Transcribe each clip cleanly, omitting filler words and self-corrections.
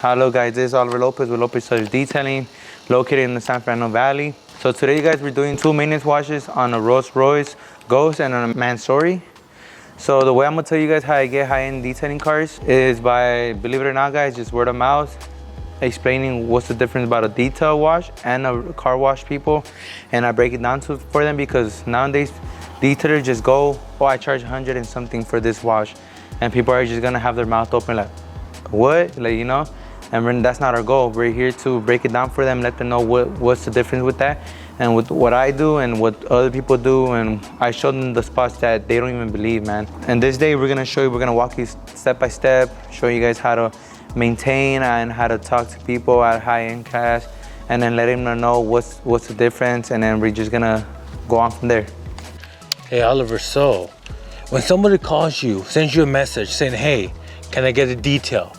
Hello guys, this is Oliver Lopez with Lopez Detailing, located in the San Fernando Valley. So today you guys, we're doing 2 maintenance washes on a Rolls Royce Ghost and on a Mansory. So the way I'm gonna tell you guys how I get high-end detailing cars is by, believe it or not guys, just word of mouth, explaining what's the difference about a detail wash and a car wash, people. And I break it down for them because nowadays detailers just go, oh, I charge 100 and something for this wash. And people are just gonna have their mouth open like, what? Like, you know? And that's not our goal. We're here to break it down for them, let them know what's the difference with that and with what I do and what other people do. And I show them the spots that they don't even believe, man. And this day we're gonna walk you step by step, show you guys how to maintain and how to talk to people at high-end class, and then letting them know what's the difference, and then we're just gonna go on from there. Hey Oliver, so when somebody calls you, sends you a message saying, hey, can I get a detail?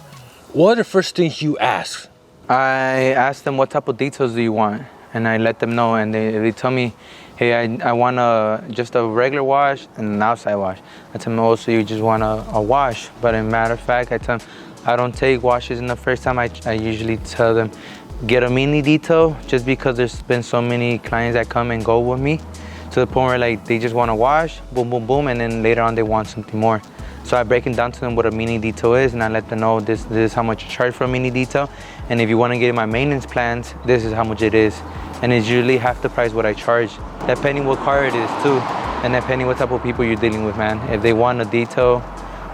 What are the first things you ask? I ask them what type of details do you want, and I let them know, and they tell me, hey, I want just a regular wash and an outside wash. I tell them also you just want a wash, but in matter of fact, I tell them I don't take washes in the first time. I usually tell them get a mini detail, just because there's been so many clients that come and go with me to the point where like they just want to wash, boom, boom, boom, and then later on they want something more. So I break it down to them what a mini detail is, and I let them know this is how much I charge for a mini detail. And if you want to get my maintenance plans, this is how much it is. And it's usually half the price what I charge, depending what car it is too, and depending what type of people you're dealing with, man. If they want a detail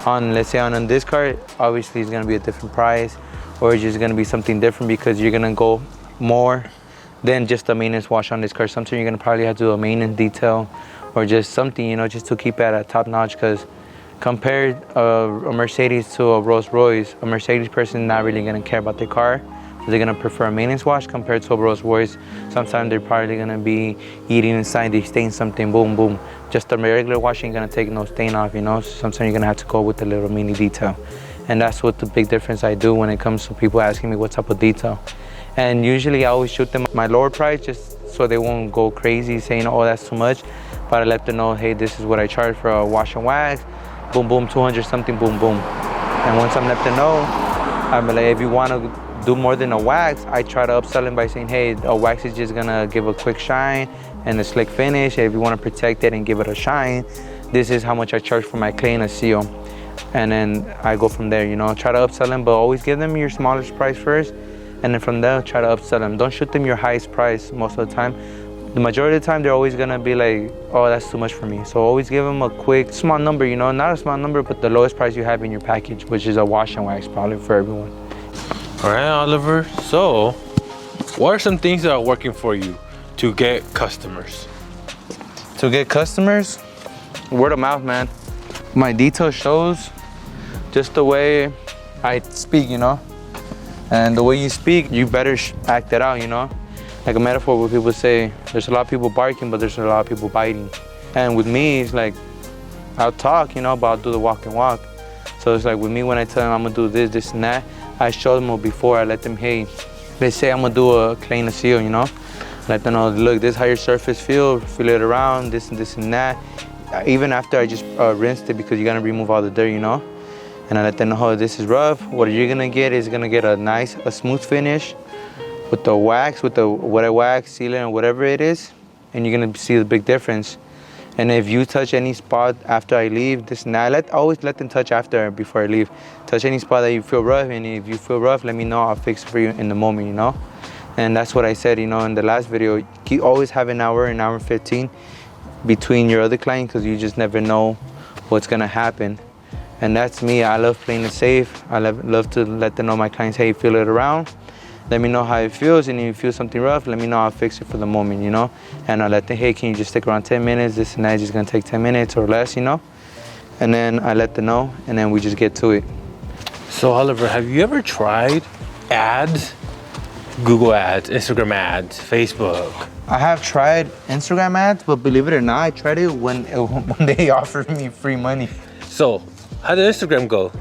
on, let's say on this car, obviously it's gonna be a different price, or it's just gonna be something different because you're gonna go more than just a maintenance wash on this car. Sometimes you're gonna probably have to do a maintenance detail or just something, you know, just to keep it at top notch. Because compared a Mercedes to a Rolls Royce, a Mercedes person not really gonna care about their car. They're gonna prefer a maintenance wash compared to a Rolls Royce. Sometimes they're probably gonna be eating inside, they stain something, boom, boom. Just a regular wash ain't gonna take no stain off, you know? Sometimes you're gonna have to go with a little mini detail. And that's what the big difference I do when it comes to people asking me what type of detail. And usually I always shoot them my lower price just so they won't go crazy saying, oh, that's too much. But I let them know, hey, this is what I charge for a wash and wax. Boom, boom, 200 something, boom, boom. And once I'm let them know, I'm like, if you want to do more than a wax, I try to upsell them by saying, hey, a wax is just gonna give a quick shine and a slick finish. If you want to protect it and give it a shine, this is how much I charge for my clay and a seal. And then I go from there, you know, try to upsell them, but always give them your smallest price first. And then from there, try to upsell them. Don't shoot them your highest price most of the time. The majority of the time, they're always gonna be like, oh, that's too much for me. So always give them a quick, small number, you know, not a small number, but the lowest price you have in your package, which is a wash and wax probably for everyone. All right, Oliver, so what are some things that are working for you to get customers? To get customers, word of mouth, man. My detail shows just the way I speak, you know? And the way you speak, you better act it out, you know? Like a metaphor where people say, there's a lot of people barking, but there's a lot of people biting. And with me, it's like, I'll talk, you know, but I'll do the walk and walk. So it's like with me, when I tell them I'm gonna do this, this and that, I show them before, I let them, hey, they say I'm gonna do a clay and a seal, you know? Let them know, look, this is how your surface feel it around, this and that. Even after I just rinsed it, because you gotta remove all the dirt, you know? And I let them know, oh, this is rough. What you're gonna get is gonna get a smooth finish with the wax, with the wet wax, sealant, or whatever it is, and you're gonna see the big difference. And if you touch any spot after I leave, this and that, I always let them touch before I leave. Touch any spot that you feel rough, and if you feel rough, let me know, I'll fix it for you in the moment, you know? And that's what I said, you know, in the last video. You always have an hour and 15 between your other client, because you just never know what's gonna happen. And that's me. I love playing it safe. I love to let them know, my clients, hey, feel it around. Let me know how it feels, and if you feel something rough, let me know, I'll fix it for the moment, you know? And I'll let them, hey, can you just stick around 10 minutes? This and that is just gonna take 10 minutes or less, you know? And then I let them know, and then we just get to it. So Oliver, have you ever tried ads? Google ads, Instagram ads, Facebook? I have tried Instagram ads, but believe it or not, I tried it when they offered me free money. So, how did Instagram go?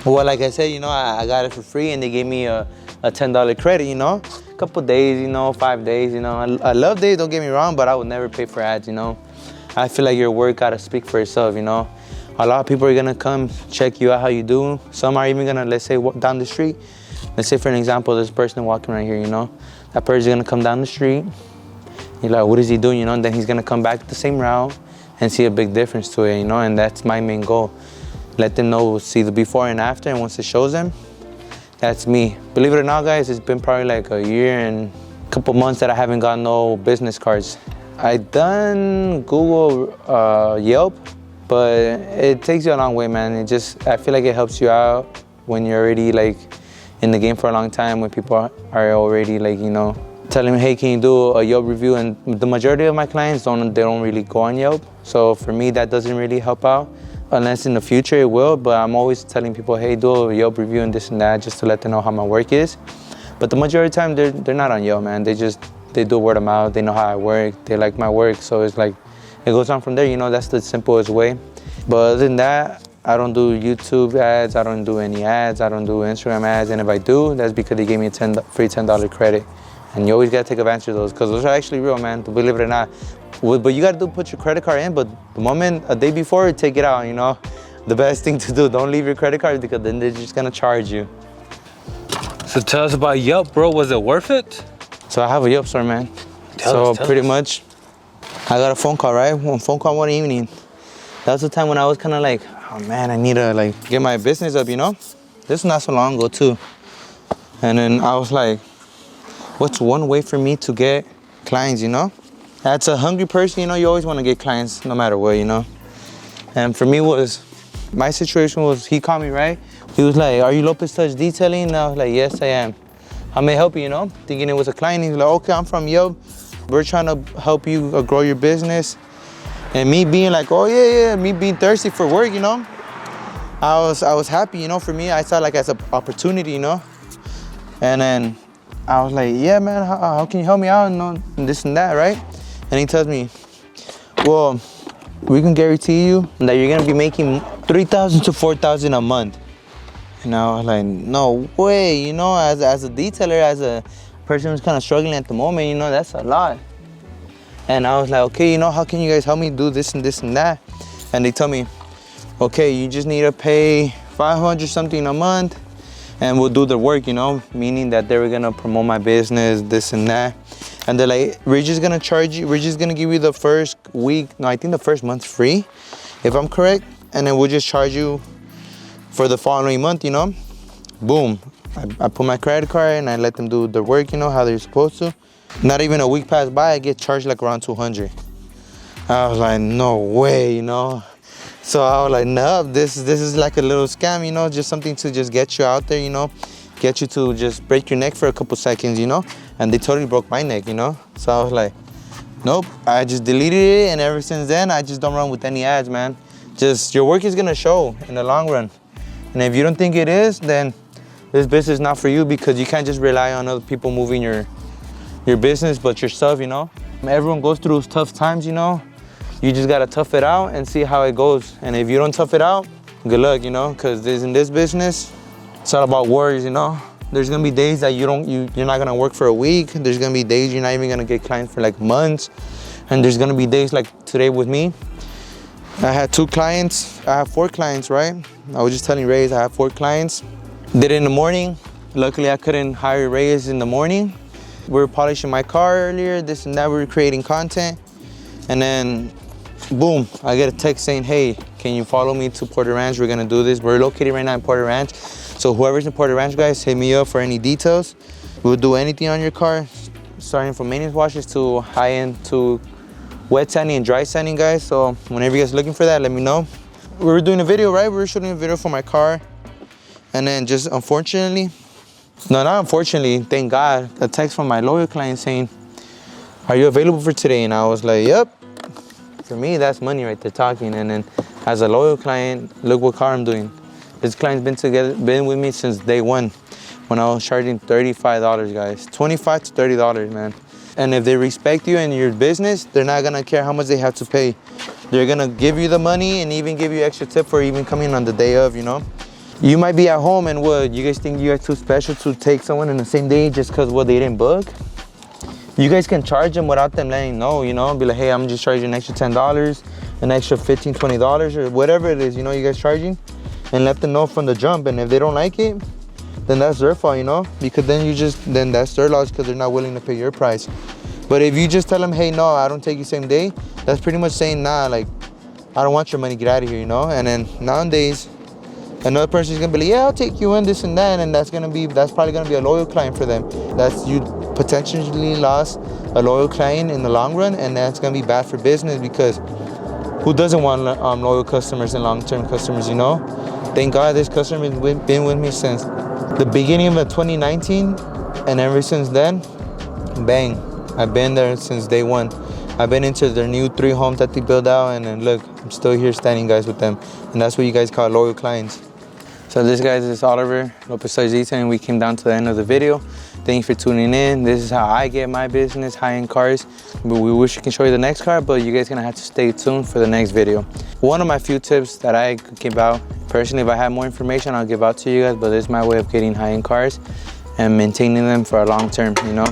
Well, like I said, you know, I got it for free, and they gave me a $10 credit, you know? A couple days, you know, 5 days, you know? I love days, don't get me wrong, but I would never pay for ads, you know? I feel like your work gotta speak for itself, you know? A lot of people are gonna come check you out how you do. Some are even gonna, let's say, walk down the street, let's say for an example, this person walking right here, you know, that person's gonna come down the street. You're like, what is he doing, you know? And then he's gonna come back the same route and see a big difference to it, you know? And that's my main goal. Let them know, see the before and after, and once it shows them, that's me. Believe it or not, guys, it's been probably like a year and a couple months that I haven't got no business cards. I done Google Yelp, but it takes you a long way, man. I feel like it helps you out when you're already like in the game for a long time, when people are already like, you know, telling me, hey, can you do a Yelp review? And the majority of my clients don't really go on Yelp. So for me, that doesn't really help out, unless in the future it will. But I'm always telling people, hey, do a Yelp review and this and that, just to let them know how my work is. But the majority of the time, they're not on Yelp, man. They do word of mouth. They know how I work. They like my work. So it's like, it goes on from there, you know. That's the simplest way. But other than that, I don't do YouTube ads. I don't do any ads. I don't do Instagram ads. And if I do, that's because they gave me a free $10 credit. And you always got to take advantage of those, because those are actually real, man, believe it or not. But you got to put your credit card in, but the moment, a day before, take it out, you know. The best thing to do, don't leave your credit card, because then they're just going to charge you. So tell us about Yelp, bro. Was it worth it? So I have a Yelp store, man. Tell us. Pretty much, I got a phone call, right? One phone call one evening. That was the time when I was kind of like, oh man, I need to like get my business up, you know? This was not so long ago too. And then I was like, what's one way for me to get clients, you know? As a hungry person, you know, you always want to get clients no matter what, you know? And for me my situation was, he called me, right? He was like, are you Lopez Touch Detailing? And I was like, yes, I am. How may I help you, you know? Thinking it was a client. He's like, okay, I'm from Yelp. We're trying to help you grow your business. And me being like, oh yeah, me being thirsty for work, you know? I was happy, you know? For me, I saw like as an opportunity, you know? And then I was like, yeah, man, how can you help me out and this and that, right? And he tells me, well, we can guarantee you that you're gonna be making $3,000 to $4,000 a month. And I was like, no way, you know, as a detailer, as a person who's kind of struggling at the moment, you know, that's a lot. And I was like, okay, you know, how can you guys help me do this and this and that? And they tell me, okay, you just need to pay $500 something a month, and we'll do the work, you know, meaning that they were gonna promote my business, this and that. And they're like, we're just gonna charge you, we're just gonna give you the first week, no, I think the first month free, if I'm correct, and then we'll just charge you for the following month, you know. Boom, I put my credit card and I let them do the work, you know, how they're supposed to. Not even a week passed by, I get charged like around $200. I was like, no way, you know. So I was like, no, this is like a little scam, you know, just something to just get you out there, you know, get you to just break your neck for a couple seconds, you know. And they totally broke my neck, you know. So I was like, nope, I just deleted it, and ever since then, I just don't run with any ads, man. Just, your work is gonna show in the long run. And if you don't think it is, then this business is not for you, because you can't just rely on other people moving your business, but yourself, you know. Everyone goes through tough times, you know. You just gotta tough it out and see how it goes. And if you don't tough it out, good luck, you know, because in this business, it's all about worries, you know. There's gonna be days that you're not gonna work for a week. There's gonna be days you're not even gonna get clients for like months. And there's gonna be days like today with me. I had 2 clients. I have 4 clients, right? I was just telling Reyes I have 4 clients. Did it in the morning. Luckily, I couldn't hire Reyes in the morning. We were polishing my car earlier, this and that. We were creating content. And then, boom, I get a text saying, hey, can you follow me to Porter Ranch? We're gonna do this. We're located right now in Porter Ranch. So whoever's in Porter Ranch, guys, hit me up for any details. We'll do anything on your car, starting from maintenance washes to high-end to wet sanding and dry sanding, guys. So whenever you guys are looking for that, let me know. We were doing a video, right? We were shooting a video for my car. And then just unfortunately, no, not unfortunately, thank God, a text from my loyal client saying, are you available for today? And I was like, yep. For me, that's money right there talking. And then as a loyal client, look what car I'm doing. This client's been with me since day one, when I was charging $35, guys. $25 to $30, man. And if they respect you and your business, they're not gonna care how much they have to pay. They're gonna give you the money and even give you extra tip for even coming on the day of, you know? You might be at home and what, you guys think you are too special to take someone in the same day just because what they didn't book? You guys can charge them without them letting know, you know? Be like, hey, I'm just charging an extra $10, an extra $15, $20, or whatever it is, you know, you guys charging? And let them know from the jump. And if they don't like it, then that's their fault, you know? Because then that's their loss because they're not willing to pay your price. But if you just tell them, hey, no, I don't take you same day, that's pretty much saying, nah, like, I don't want your money, get out of here, you know? And then nowadays, another person's gonna be like, yeah, I'll take you in, this and that, and that's probably gonna be a loyal client for them. That's, you potentially lost a loyal client in the long run, and that's gonna be bad for business, because who doesn't want loyal customers and long-term customers, you know? Thank God this customer has been with me since the beginning of 2019, and ever since then, bang, I've been there since day one. I've been into their new 3 homes that they built out, and then look, I'm still here standing, guys, with them. And that's what you guys call loyal clients. So this, guys, is Oliver, Lopez, and we came down to the end of the video. Thank you for tuning in. This is how I get my business, high-end cars. But we wish we can show you the next car, but you guys gonna have to stay tuned for the next video. One of my few tips that I could give out, personally, if I have more information, I'll give out to you guys, but this is my way of getting high-end cars and maintaining them for a long term, you know?